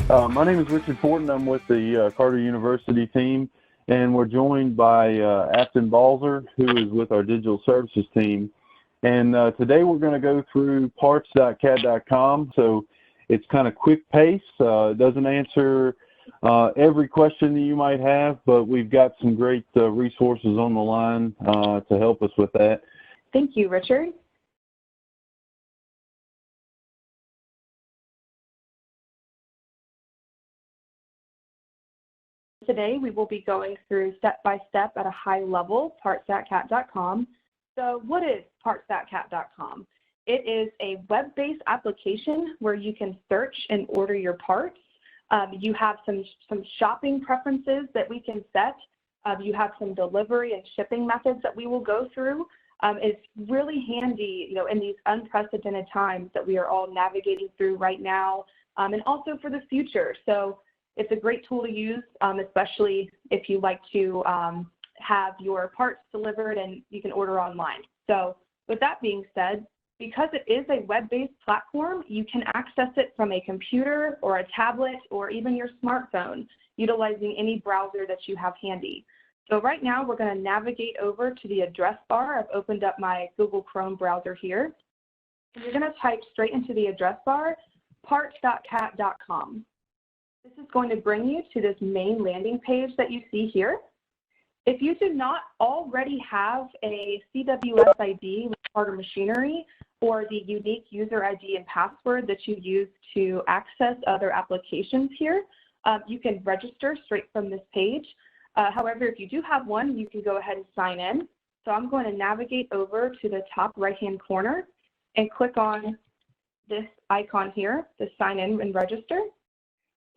My name is Richard Fortin. I'm with the Carter University team, and we're joined by Afton Balzer, who is with our digital services team. And today we're going to go through parts.cat.com. So it's kind of quick pace. It doesn't answer every question that you might have, but we've got some great resources on the line to help us with that. Thank you, Richard. Today we will be going through step-by-step at a high level parts.cat.com. So what is parts.cat.com? It is a web-based application where you can search and order your parts. You have some shopping preferences that we can set. You have some delivery and shipping methods that we will go through. It's really handy, in these unprecedented times that we are all navigating through right now, and also for the future. So it's a great tool to use, especially if you like to have your parts delivered and you can order online. So with that being said, because it is a web-based platform, you can access it from a computer or a tablet or even your smartphone, utilizing any browser that you have handy. So right now we're going to navigate over to the address bar. I've opened up my Google Chrome browser here. And you're going to type straight into the address bar, parts.cat.com. This is going to bring you to this main landing page that you see here. If you do not already have a CWS ID with Carter Machinery or the unique user ID and password that you use to access other applications here, you can register straight from this page. However, if you do have one, you can go ahead and sign in. So I'm going to navigate over to the top right-hand corner and click on this icon here, the sign in and register.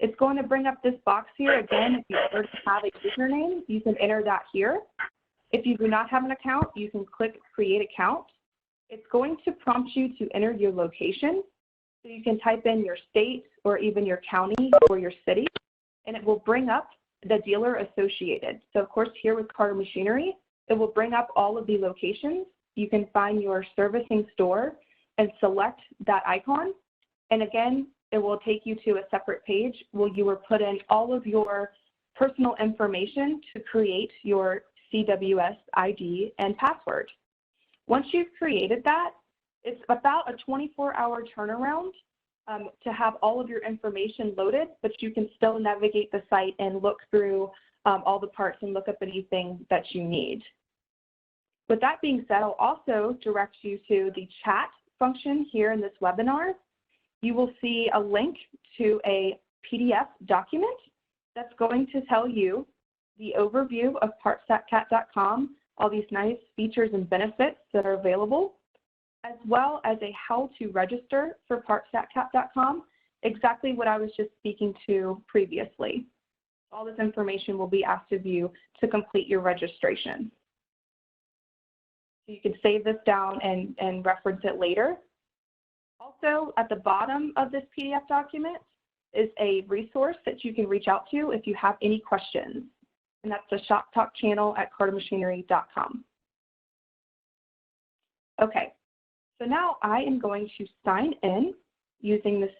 It's going to bring up this box here. Again, if you already have a username, you can enter that here. If you do not have an account, you can click Create Account. It's going to prompt you to enter your location. So you can type in your state or even your county or your city, and it will bring up the dealer associated. So of course, here with Carter Machinery, it will bring up all of the locations. You can find your servicing store and select that icon. And again, it will take you to a separate page where you will put in all of your personal information to create your CWS ID and password. Once you've created that, it's about a 24-hour turnaround to have all of your information loaded, but you can still navigate the site and look through all the parts and look up anything that you need. With that being said, I'll also direct you to the chat function here in this webinar. You will see a link to a PDF document that's going to tell you the overview of parts.cat.com, all these nice features and benefits that are available, as well as a how to register for parts.cat.com, exactly what I was just speaking to previously. All this information will be asked of you to complete your registration. So you can save this down and reference it later. Also, at the bottom of this PDF document is a resource that you can reach out to if you have any questions, and that's the ShopTalk channel at cartermachinery.com. Okay, so now I am going to sign in using this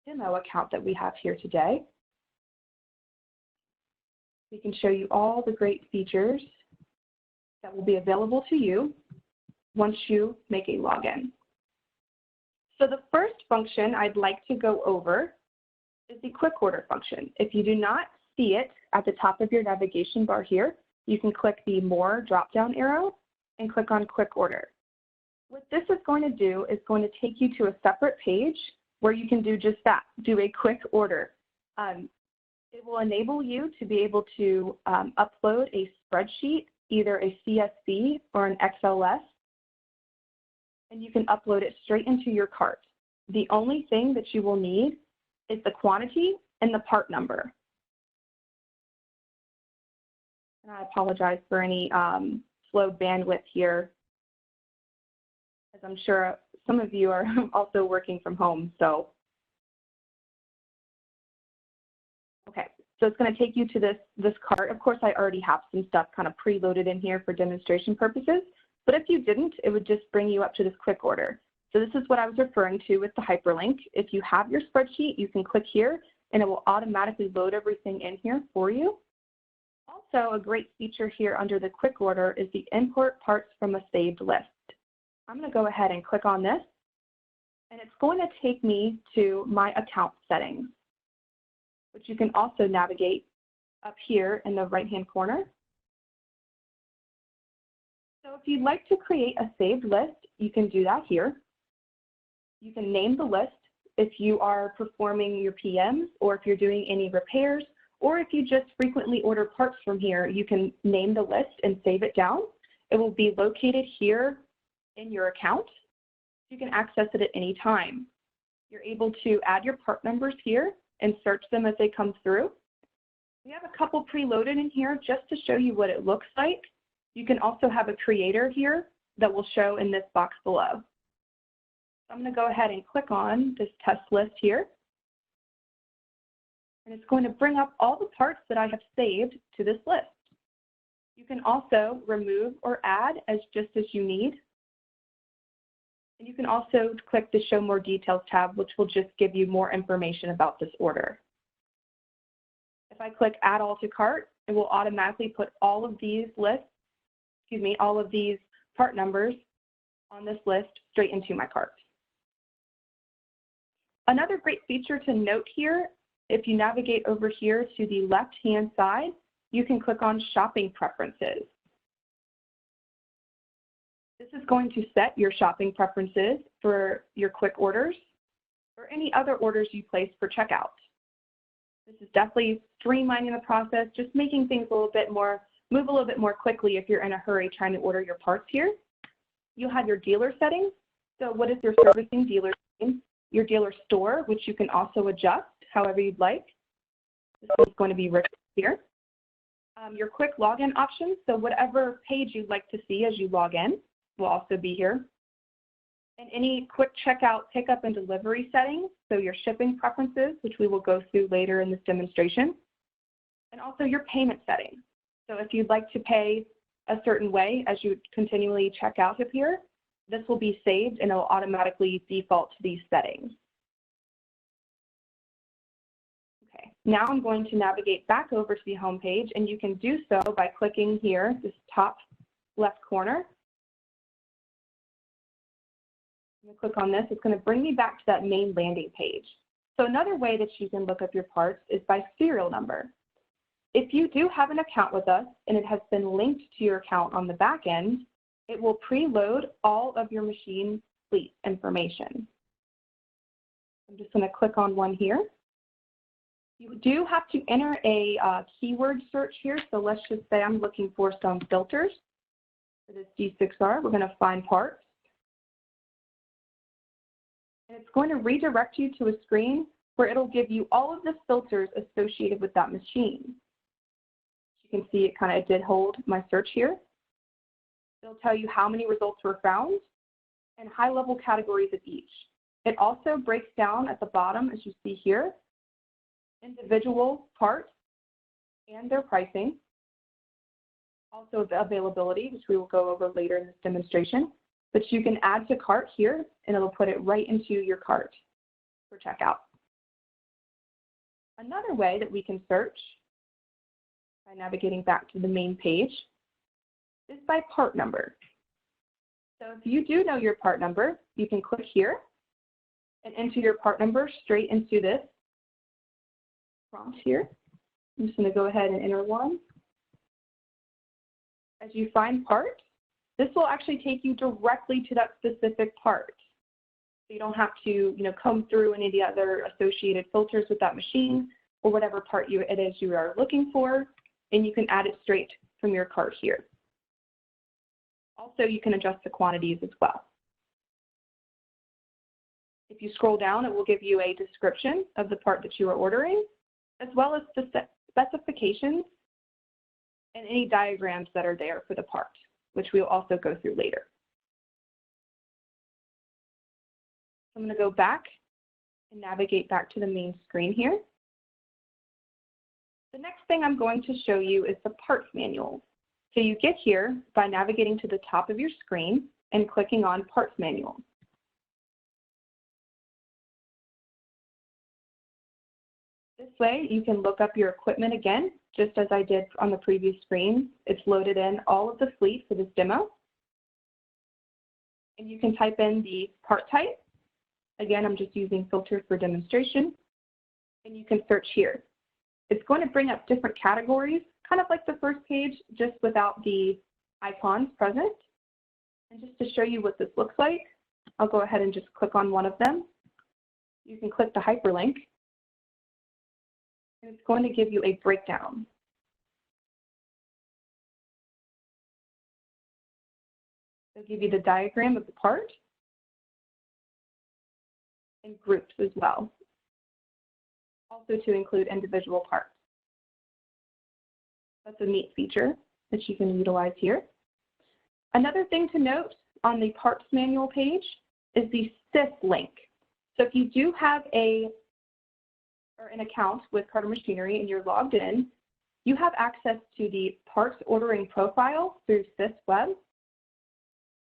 demo account that we have here today. We can show you all the great features that will be available to you once you make a login. So the first function I'd like to go over is the quick order function. If you do not see it at the top of your navigation bar here, you can click the More drop-down arrow and click on Quick Order. What this is going to do is going to take you to a separate page where you can do just that, do a quick order. It will enable you to be able to upload a spreadsheet, either a CSV or an XLS, and you can upload it straight into your cart. The only thing that you will need is the quantity and the part number. And I apologize for any slow bandwidth here, as I'm sure some of you are also working from home. So, okay, so it's going to take you to this cart. Of course, I already have some stuff kind of preloaded in here for demonstration purposes. But if you didn't, it would just bring you up to this quick order. So this is what I was referring to with the hyperlink. If you have your spreadsheet, you can click here and it will automatically load everything in here for you. Also, a great feature here under the quick order is the import parts from a saved list. I'm going to go ahead and click on this, and it's going to take me to my account settings, which you can also navigate up here in the right-hand corner. So if you'd like to create a saved list, you can do that here. You can name the list if you are performing your PMs or if you're doing any repairs, or if you just frequently order parts from here, you can name the list and save it down. It will be located here in your account. You can access it at any time. You're able to add your part numbers here and search them as they come through. We have a couple preloaded in here just to show you what it looks like. You can also have a creator here that will show in this box below. I'm going to go ahead and click on this test list here. And it's going to bring up all the parts that I have saved to this list. You can also remove or add just as you need. And you can also click the Show More Details tab, which will just give you more information about this order. If I click Add All to Cart, it will automatically put all of these all of these part numbers on this list straight into my cart. Another great feature to note here, if you navigate over here to the left-hand side, you can click on Shopping Preferences. This is going to set your shopping preferences for your quick orders or any other orders you place for checkout. This is definitely streamlining the process, just making things move a little bit more quickly if you're in a hurry trying to order your parts here. You'll have your dealer settings. So what is your servicing dealer name? Your dealer store, which you can also adjust however you'd like. This is going to be written here. Your quick login options, so whatever page you'd like to see as you log in will also be here. And any quick checkout, pickup, and delivery settings, so your shipping preferences, which we will go through later in this demonstration, and also your payment settings. So if you'd like to pay a certain way as you continually check out up here, this will be saved and it will automatically default to these settings. Okay, now I'm going to navigate back over to the home page, and you can do so by clicking here, this top left corner. I'm going to click on this. It's going to bring me back to that main landing page. So another way that you can look up your parts is by serial number. If you do have an account with us and it has been linked to your account on the back end, it will preload all of your machine fleet information. I'm just going to click on one here. You do have to enter a keyword search here. So let's just say I'm looking for some filters for this D6R. We're going to find parts. And it's going to redirect you to a screen where it'll give you all of the filters associated with that machine. You can see it kind of did hold my search here. It'll tell you how many results were found and high-level categories of each. It also breaks down at the bottom, as you see here, individual parts and their pricing, also the availability, which we will go over later in this demonstration. But you can add to cart here, and it'll put it right into your cart for checkout. Another way that we can search by navigating back to the main page is by part number. So if you do know your part number, you can click here and enter your part number straight into this prompt here. I'm just going to go ahead and enter one. As you find parts, this will actually take you directly to that specific part. So you don't have to, comb through any of the other associated filters with that machine or whatever part it is you are looking for, and you can add it straight from your cart here. Also, you can adjust the quantities as well. If you scroll down, it will give you a description of the part that you are ordering, as well as the specifications and any diagrams that are there for the part, which we will also go through later. I'm going to go back and navigate back to the main screen here. The next thing I'm going to show you is the parts manual. So you get here by navigating to the top of your screen and clicking on Parts Manual. This way, you can look up your equipment again, just as I did on the previous screen. It's loaded in all of the fleet for this demo. And you can type in the part type. Again, I'm just using filter for demonstration. And you can search here. It's going to bring up different categories, kind of like the first page, just without the icons present. And just to show you what this looks like, I'll go ahead and just click on one of them. You can click the hyperlink. And it's going to give you a breakdown. It'll give you the diagram of the part and groups as well, also to include individual parts. That's a neat feature that you can utilize here. Another thing to note on the parts manual page is the Sift link. So if you do have an account with Carter Machinery and you're logged in, you have access to the parts ordering profile through Sift Web.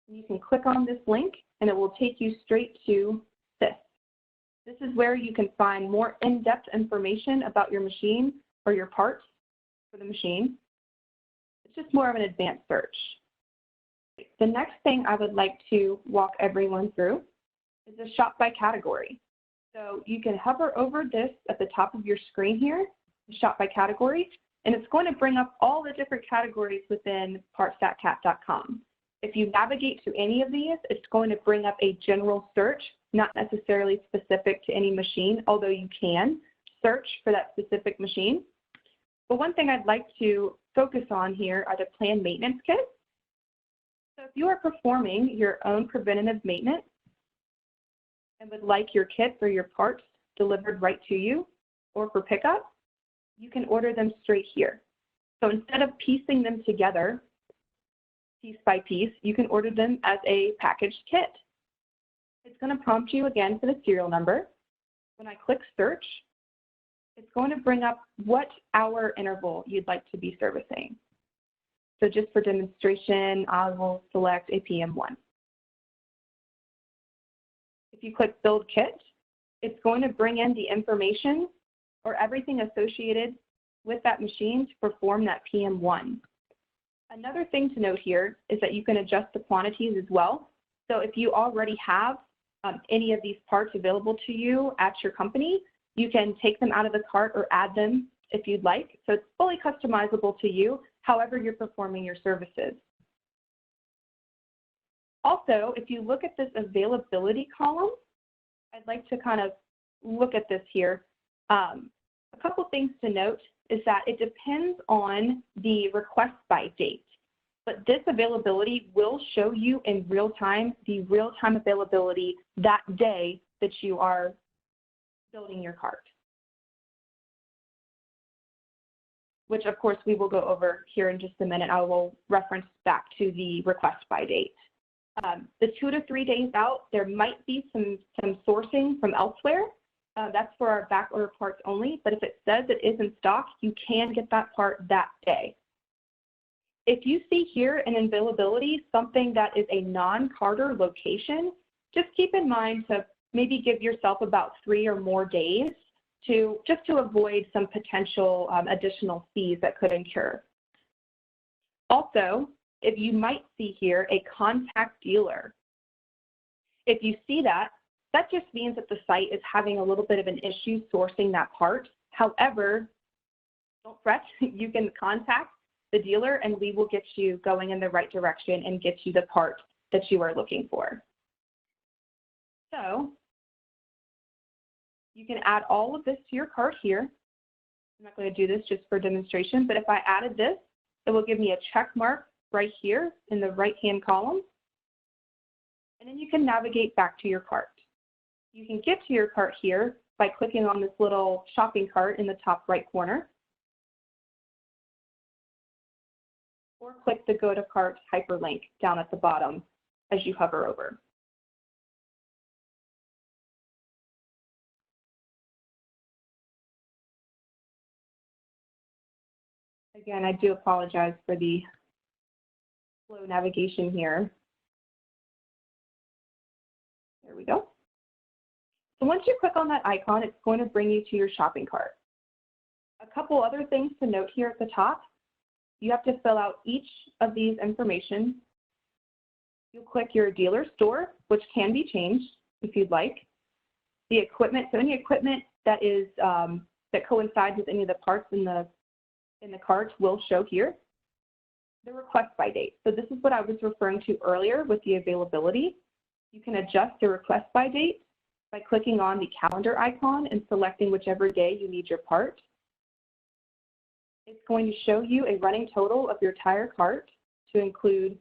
You can click on this link and it will take you straight to Sift. This is where you can find more in-depth information about your machine or your parts for the machine. It's just more of an advanced search. The next thing I would like to walk everyone through is the shop by category. So you can hover over this at the top of your screen here, shop by category, and it's going to bring up all the different categories within parts.cap.com. If you navigate to any of these, it's going to bring up a general search, not necessarily specific to any machine, although you can search for that specific machine. But one thing I'd like to focus on here are the planned maintenance kits. So if you are performing your own preventative maintenance and would like your kits or your parts delivered right to you or for pickup, you can order them straight here. So instead of piecing them together piece by piece, you can order them as a packaged kit. It's going to prompt you again for the serial number. When I click search, it's going to bring up what hour interval you'd like to be servicing. So just for demonstration, I will select a PM1. If you click build kit, it's going to bring in the information or everything associated with that machine to perform that PM1. Another thing to note here is that you can adjust the quantities as well. So if you already have any of these parts available to you at your company, you can take them out of the cart or add them if you'd like. So it's fully customizable to you, however you're performing your services. Also, if you look at this availability column, I'd like to kind of look at this here. A couple things to note is that it depends on the request by date, but this availability will show you in real time the real-time availability that day that you are building your cart, which of course we will go over here in just a minute. I will reference back to the request by date. The 2 to 3 days out, there might be some sourcing from elsewhere. That's for our back order parts only, but if it says it is in stock, you can get that part that day. If you see here in availability something that is a non-Carter location, just keep in mind to maybe give yourself about 3 or more days to avoid some potential additional fees that could incur. Also, if you might see here a contact dealer, if you see that, that just means that the site is having a little bit of an issue sourcing that part. However, don't fret, you can contact the dealer and we will get you going in the right direction and get you the part that you are looking for. So you can add all of this to your cart here. I'm not going to do this just for demonstration, but if I added this, it will give me a check mark right here in the right-hand column. And then you can navigate back to your cart. You can get to your cart here by clicking on this little shopping cart in the top right corner, or click the Go to Cart hyperlink down at the bottom as you hover over. Again, I do apologize for the slow navigation here. There we go. So once you click on that icon, it's going to bring you to your shopping cart. A couple other things to note here at the top. You have to fill out each of these information. You'll click your dealer store, which can be changed if you'd like. The equipment, so any equipment that is that coincides with any of the parts in the carts will show here. The request by date. So this is what I was referring to earlier with the availability. You can adjust the request by date by clicking on the calendar icon and selecting whichever day you need your part. It's going to show you a running total of your entire cart to include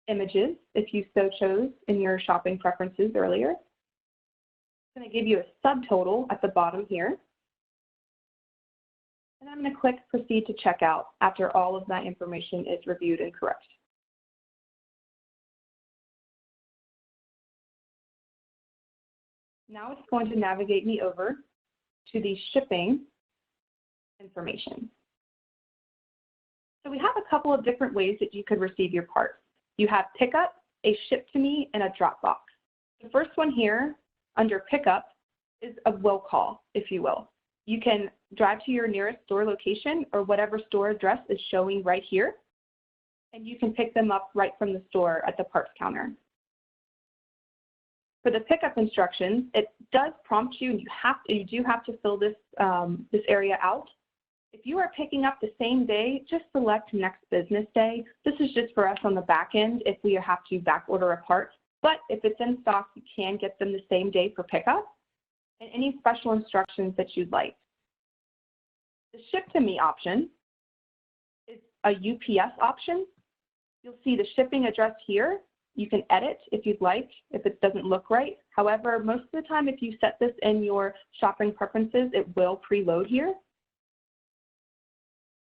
images, if you so chose in your shopping preferences earlier. It's going to give you a subtotal at the bottom here. And I'm going to click Proceed to Checkout after all of that information is reviewed and correct. Now it's going to navigate me over to the shipping information. So we have a couple of different ways that you could receive your parts. You have pickup, a ship to me, and a drop box. The first one here under pickup is a will call, if you will. You can drive to your nearest store location or whatever store address is showing right here, and you can pick them up right from the store at the parts counter. For the pickup instructions, it does prompt you, and you do have to fill this, this area out. If you are picking up the same day, just select next business day. This is just for us on the back end if we have to back order a part. But if it's in stock, you can get them the same day for pickup and any special instructions that you'd like. The ship to me option is a UPS option. You'll see the shipping address here. You can edit if you'd like, if it doesn't look right. However, most of the time, if you set this in your shopping preferences, it will preload here.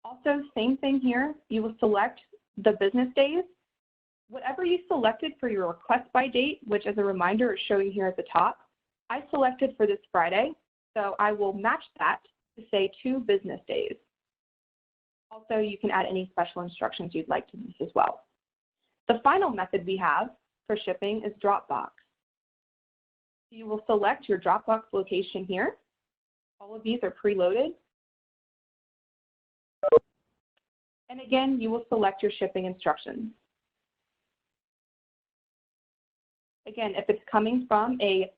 Also, same thing here. You will select the business days. Whatever you selected for your request by date, which as a reminder is showing here at the top, I selected for this Friday, so I will match that to say 2 business days. Also, you can add any special instructions you'd like to this as well. The final method we have for shipping is Dropbox. You will select your Dropbox location here. All of these are preloaded. And again, you will select your shipping instructions. Again, if it's coming from a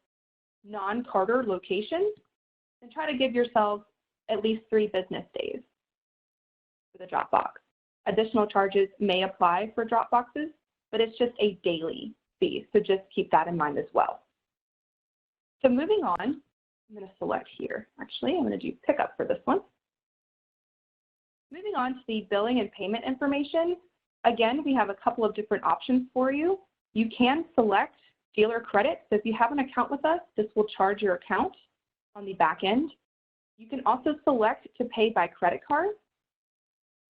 non-Carter location, then try to give yourself at least 3 business days for the Dropbox. Additional charges may apply for Dropboxes, but it's just a daily fee, so just keep that in mind as well. So moving on, I'm going to select here. Actually, I'm going to do pickup for this one. Moving on to the billing and payment information, again, we have a couple of different options for you. You can select dealer credit. So if you have an account with us, this will charge your account on the back end. You can also select to pay by credit card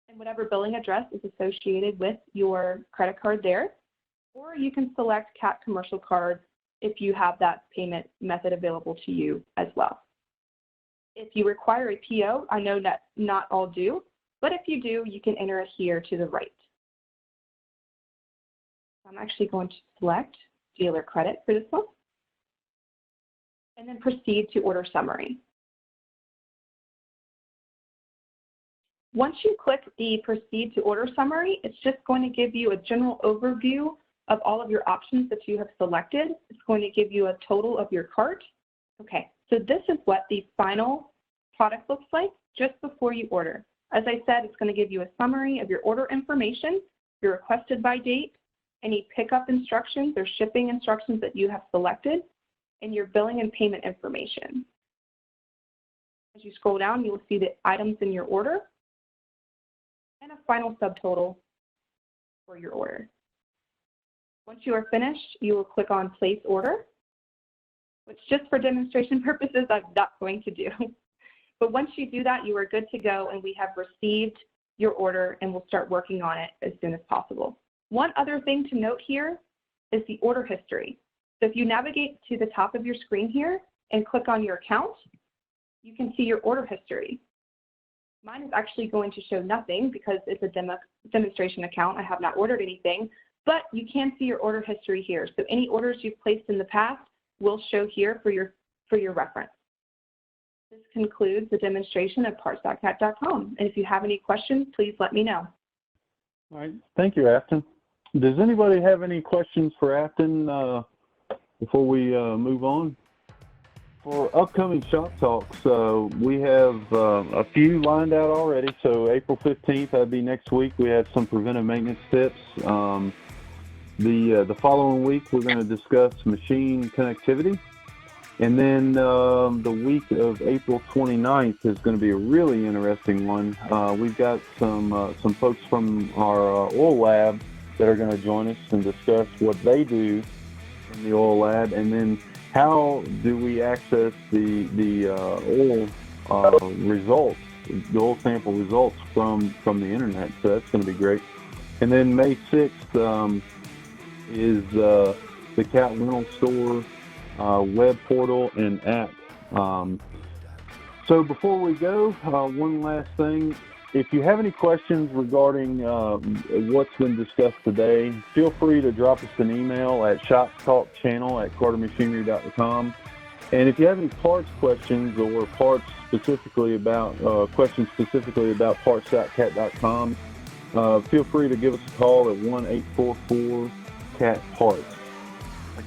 and whatever billing address is associated with your credit card there. Or you can select CAT commercial card if you have that payment method available to you as well. If you require a PO, I know that not all do, but if you do, you can enter it here to the right. I'm actually going to select dealer credit for this one, and then proceed to order summary. Once you click the proceed to order summary, it's just going to give you a general overview of all of your options that you have selected. It's going to give you a total of your cart. Okay, so this is what the final product looks like just before you order. As I said, it's going to give you a summary of your order information, your requested by date, any pickup instructions or shipping instructions that you have selected, and your billing and payment information. As you scroll down, you will see the items in your order and a final subtotal for your order. Once you are finished, you will click on Place Order, which just for demonstration purposes, I'm not going to do. But once you do that, you are good to go, and we have received your order, and we'll start working on it as soon as possible. One other thing to note here is the order history. So if you navigate to the top of your screen here and click on your account, you can see your order history. Mine is actually going to show nothing because it's a demonstration account. I have not ordered anything, but you can see your order history here. So any orders you've placed in the past will show here for your reference. This concludes the demonstration of parts.cat.com. And if you have any questions, please let me know. All right. Thank you, Afton. Does anybody have any questions for Afton before we move on? For upcoming Shop Talks, we have a few lined out already. So April 15th, that'd be next week, we have some preventive maintenance tips. The following week, we're going to discuss machine connectivity. And then the week of April 29th is going to be a really interesting one. We've got some folks from our oil lab that are going to join us and discuss what they do in the oil lab, and then how do we access the oil results, the oil sample results from the internet. So that's going to be great. And then May 6th is the Cat Rental Store web portal and app. So before we go, one last thing. If you have any questions regarding what's been discussed today, feel free to drop us an email at shoptalkchannel@cartermachinery.com. And if you have any parts questions or parts specifically about questions specifically about parts.cat.com, feel free to give us a call at 1-844-CAT-PARTS.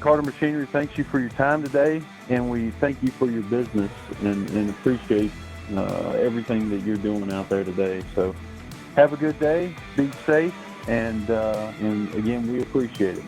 Carter Machinery thanks you for your time today, and we thank you for your business and appreciate everything that you're doing out there today. So have a good day, be safe, and again, we appreciate it.